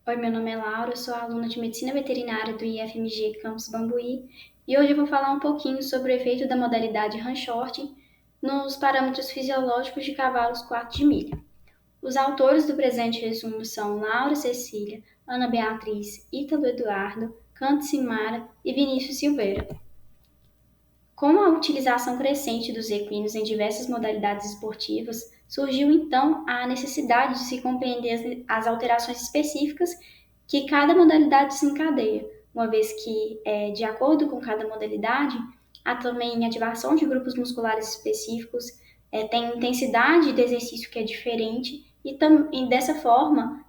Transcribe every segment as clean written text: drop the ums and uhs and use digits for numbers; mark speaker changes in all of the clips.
Speaker 1: Oi, meu nome é Laura, eu sou aluna de Medicina Veterinária do IFMG Campus Bambuí e hoje eu vou falar um pouquinho sobre o efeito da modalidade Ranchort nos parâmetros fisiológicos de cavalos quarto de milha. Os autores do presente resumo são Laura Cecília, Ana Beatriz, Ítalo Eduardo, Canto Simara e Vinícius Silveira. Com a utilização crescente dos equinos em diversas modalidades esportivas, surgiu então a necessidade de se compreender as alterações específicas que cada modalidade desencadeia, uma vez que, de acordo com cada modalidade, há também ativação de grupos musculares específicos, tem intensidade de exercício que é diferente, e dessa forma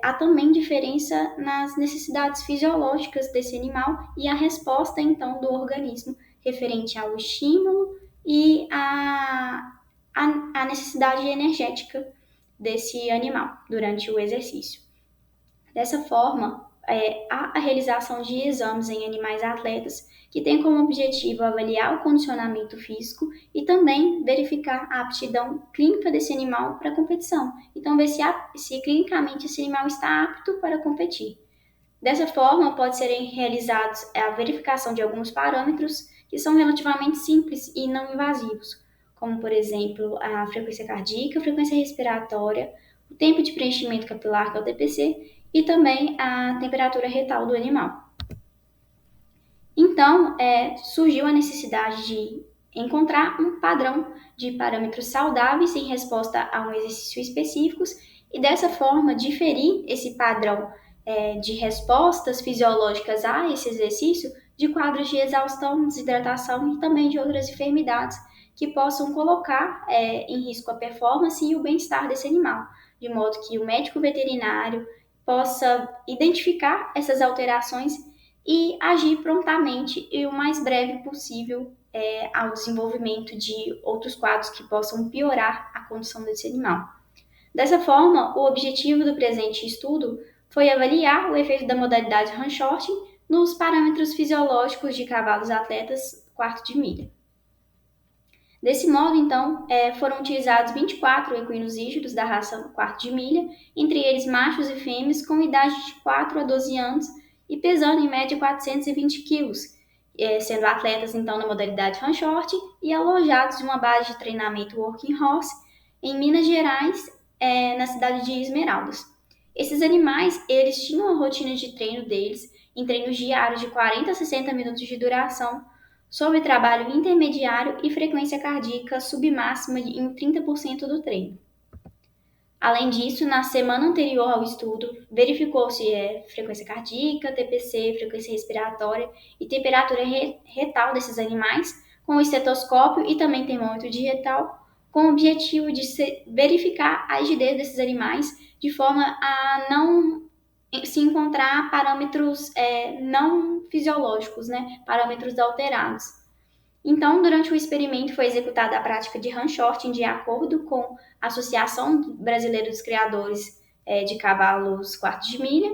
Speaker 1: há também diferença nas necessidades fisiológicas desse animal e a resposta então do organismo referente ao estímulo e a necessidade energética desse animal durante o exercício. Dessa forma, há a realização de exames em animais atletas que tem como objetivo avaliar o condicionamento físico e também verificar a aptidão clínica desse animal para a competição. Então, ver se clinicamente esse animal está apto para competir. Dessa forma, pode serem realizados a verificação de alguns parâmetros que são relativamente simples e não invasivos, como, por exemplo, a frequência cardíaca, a frequência respiratória, o tempo de preenchimento capilar, que é o TPC, e também a temperatura retal do animal. Então, surgiu a necessidade de encontrar um padrão de parâmetros saudáveis em resposta a um exercício específico e, dessa forma, diferir esse padrão de respostas fisiológicas a esse exercício de quadros de exaustão, desidratação e também de outras enfermidades que possam colocar em risco a performance e o bem-estar desse animal, de modo que o médico veterinário possa identificar essas alterações e agir prontamente e o mais breve possível ao desenvolvimento de outros quadros que possam piorar a condição desse animal. Dessa forma, o objetivo do presente estudo foi avaliar o efeito da modalidade Ranchort nos parâmetros fisiológicos de cavalos atletas quarto de milha. Desse modo, então, foram utilizados 24 equinos híbridos da raça quarto de milha, entre eles machos e fêmeas com idade de 4 a 12 anos e pesando em média 420 quilos, sendo atletas então na modalidade Ranchort e alojados em uma base de treinamento Working Horse em Minas Gerais, na cidade de Esmeraldas. Esses animais, eles tinham a rotina de treino deles em treinos diários de 40 a 60 minutos de duração, sob trabalho intermediário e frequência cardíaca submáxima em 30% do treino. Além disso, na semana anterior ao estudo, verificou-se frequência cardíaca, TPC, frequência respiratória e temperatura retal desses animais, com o estetoscópio e também termômetro digital, com o objetivo de verificar a rigidez desses animais, de forma a não se encontrar parâmetros não fisiológicos, né? Parâmetros alterados. Então, durante o experimento foi executada a prática de Ranchort de acordo com a Associação Brasileira dos Criadores de Cavalos quarto de milha,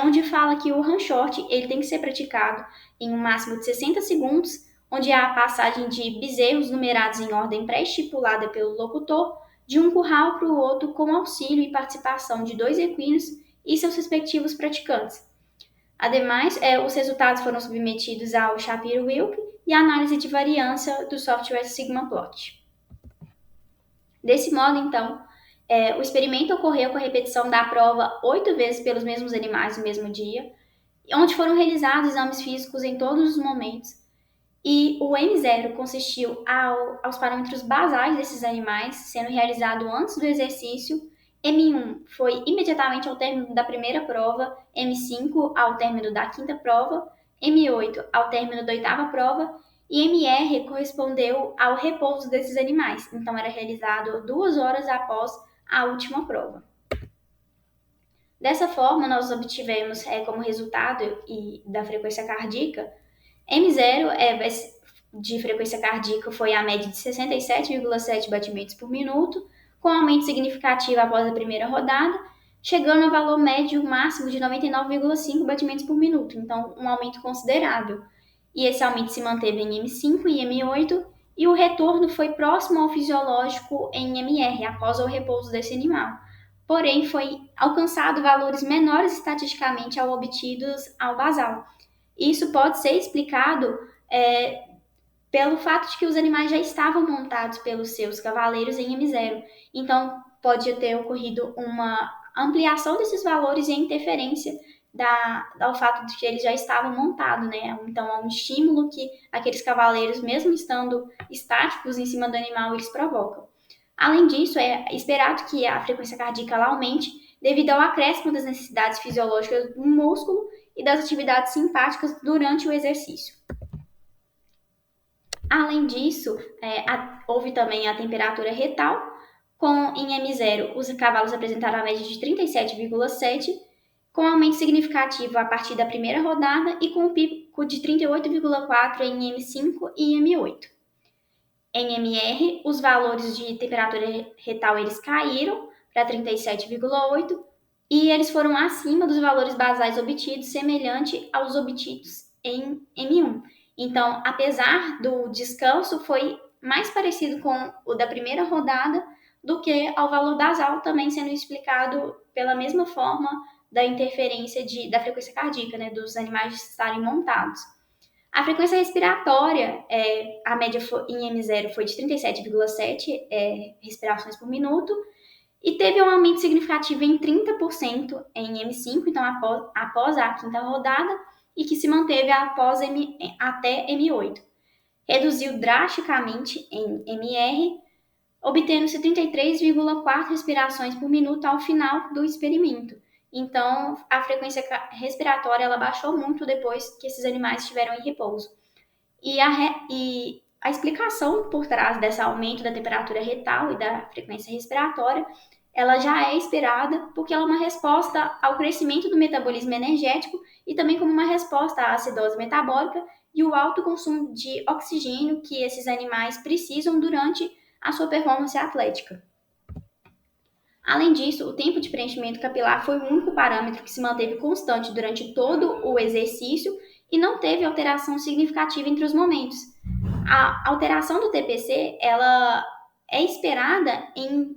Speaker 1: onde fala que o Ranchort ele tem que ser praticado em um máximo de 60 segundos, onde há a passagem de bezerros numerados em ordem pré-estipulada pelo locutor, de um curral para o outro, com auxílio e participação de 2 equinos e seus respectivos praticantes. Ademais, os resultados foram submetidos ao Shapiro-Wilk e a análise de variância do software Sigmaplot. Desse modo, então, o experimento ocorreu com a repetição da prova 8 vezes pelos mesmos animais no mesmo dia, onde foram realizados exames físicos em todos os momentos, e o M0 consistiu aos parâmetros basais desses animais, sendo realizado antes do exercício. M1 foi imediatamente ao término da primeira prova, M5 ao término da quinta prova, M8 ao término da oitava prova e MR correspondeu ao repouso desses animais, então era realizado 2 horas após a última prova. Dessa forma, nós obtivemos como resultado da frequência cardíaca, M0 de frequência cardíaca foi a média de 67,7 batimentos por minuto, com aumento significativo após a primeira rodada, chegando ao valor médio máximo de 99,5 batimentos por minuto, então um aumento considerável. E esse aumento se manteve em M5 e M8, e o retorno foi próximo ao fisiológico em MR, após o repouso desse animal, porém foi alcançado valores menores estatisticamente ao obtidos ao basal. Isso pode ser explicado pelo fato de que os animais já estavam montados pelos seus cavaleiros em M0. Então, pode ter ocorrido uma ampliação desses valores e a interferência ao fato de que eles já estavam montados, né? Então, é um estímulo que aqueles cavaleiros, mesmo estando estáticos em cima do animal, eles provocam. Além disso, é esperado que a frequência cardíaca aumente devido ao acréscimo das necessidades fisiológicas do músculo e das atividades simpáticas durante o exercício. Além disso, houve também a temperatura retal, em M0 os cavalos apresentaram a média de 37,7, com aumento significativo a partir da primeira rodada e com um pico de 38,4 em M5 e M8. Em MR, os valores de temperatura retal eles caíram para 37,8 e eles foram acima dos valores basais obtidos, semelhante aos obtidos em M1. Então, apesar do descanso, foi mais parecido com o da primeira rodada do que ao valor basal, também sendo explicado pela mesma forma da interferência da frequência cardíaca, né, dos animais estarem montados. A frequência respiratória, a média em M0 foi de 37,7 respirações por minuto, e teve um aumento significativo em 30% em M5, então após a quinta rodada, e que se manteve até M8. Reduziu drasticamente em MR, obtendo-se 33,4 respirações por minuto ao final do experimento. Então, a frequência respiratória ela baixou muito depois que esses animais estiveram em repouso. E a explicação por trás desse aumento da temperatura retal e da frequência respiratória, ela já é esperada porque ela é uma resposta ao crescimento do metabolismo energético e também como uma resposta à acidose metabólica e o alto consumo de oxigênio que esses animais precisam durante a sua performance atlética. Além disso, o tempo de preenchimento capilar foi o único parâmetro que se manteve constante durante todo o exercício e não teve alteração significativa entre os momentos. A alteração do TPC ela é esperada em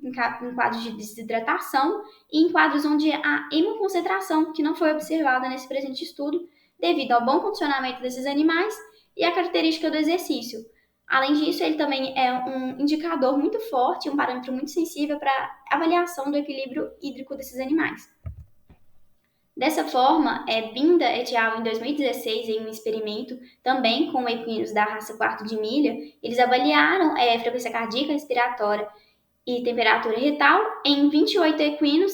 Speaker 1: quadros de desidratação e em quadros onde há hemoconcentração, que não foi observada nesse presente estudo, devido ao bom condicionamento desses animais e à característica do exercício. Além disso, ele também é um indicador muito forte, um parâmetro muito sensível para avaliação do equilíbrio hídrico desses animais. Dessa forma, Binda et al. Em 2016, em um experimento também com equinos da raça quarto de milha, eles avaliaram a frequência cardíaca, respiratória e temperatura retal em 28 equinos,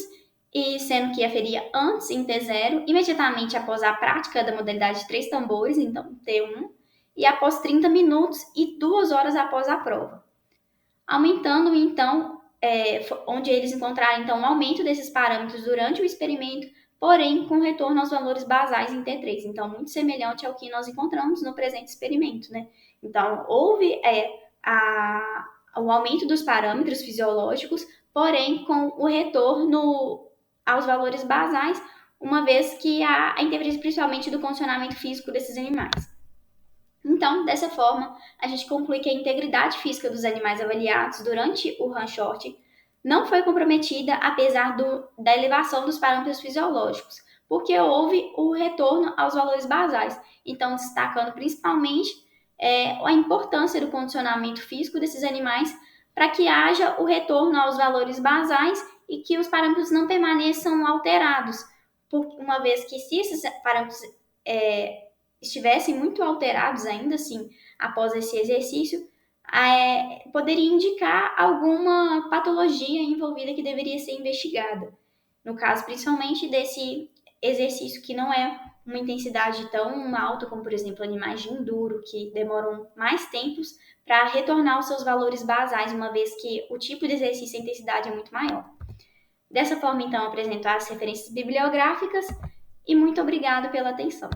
Speaker 1: e sendo que aferia antes em T0, imediatamente após a prática da modalidade de 3 tambores, então T1, e após 30 minutos e 2 horas após a prova. Aumentando, então, onde eles encontraram então, um aumento desses parâmetros durante o experimento, porém com retorno aos valores basais em T3. Então, muito semelhante ao que nós encontramos no presente experimento, né? Então, houve o aumento dos parâmetros fisiológicos, porém com o retorno aos valores basais, uma vez que há a interferência principalmente do condicionamento físico desses animais. Então, dessa forma, a gente conclui que a integridade física dos animais avaliados durante o run short não foi comprometida apesar da elevação dos parâmetros fisiológicos, porque houve o retorno aos valores basais. Então, destacando principalmente a importância do condicionamento físico desses animais para que haja o retorno aos valores basais e que os parâmetros não permaneçam alterados, uma vez que se esses parâmetros estivessem muito alterados ainda assim após esse exercício, poderia indicar alguma patologia envolvida que deveria ser investigada. No caso, principalmente desse exercício que não é uma intensidade tão alta como, por exemplo, animais de enduro, que demoram mais tempos para retornar aos seus valores basais, uma vez que o tipo de exercício e a intensidade é muito maior. Dessa forma, então, apresento as referências bibliográficas e muito obrigada pela atenção.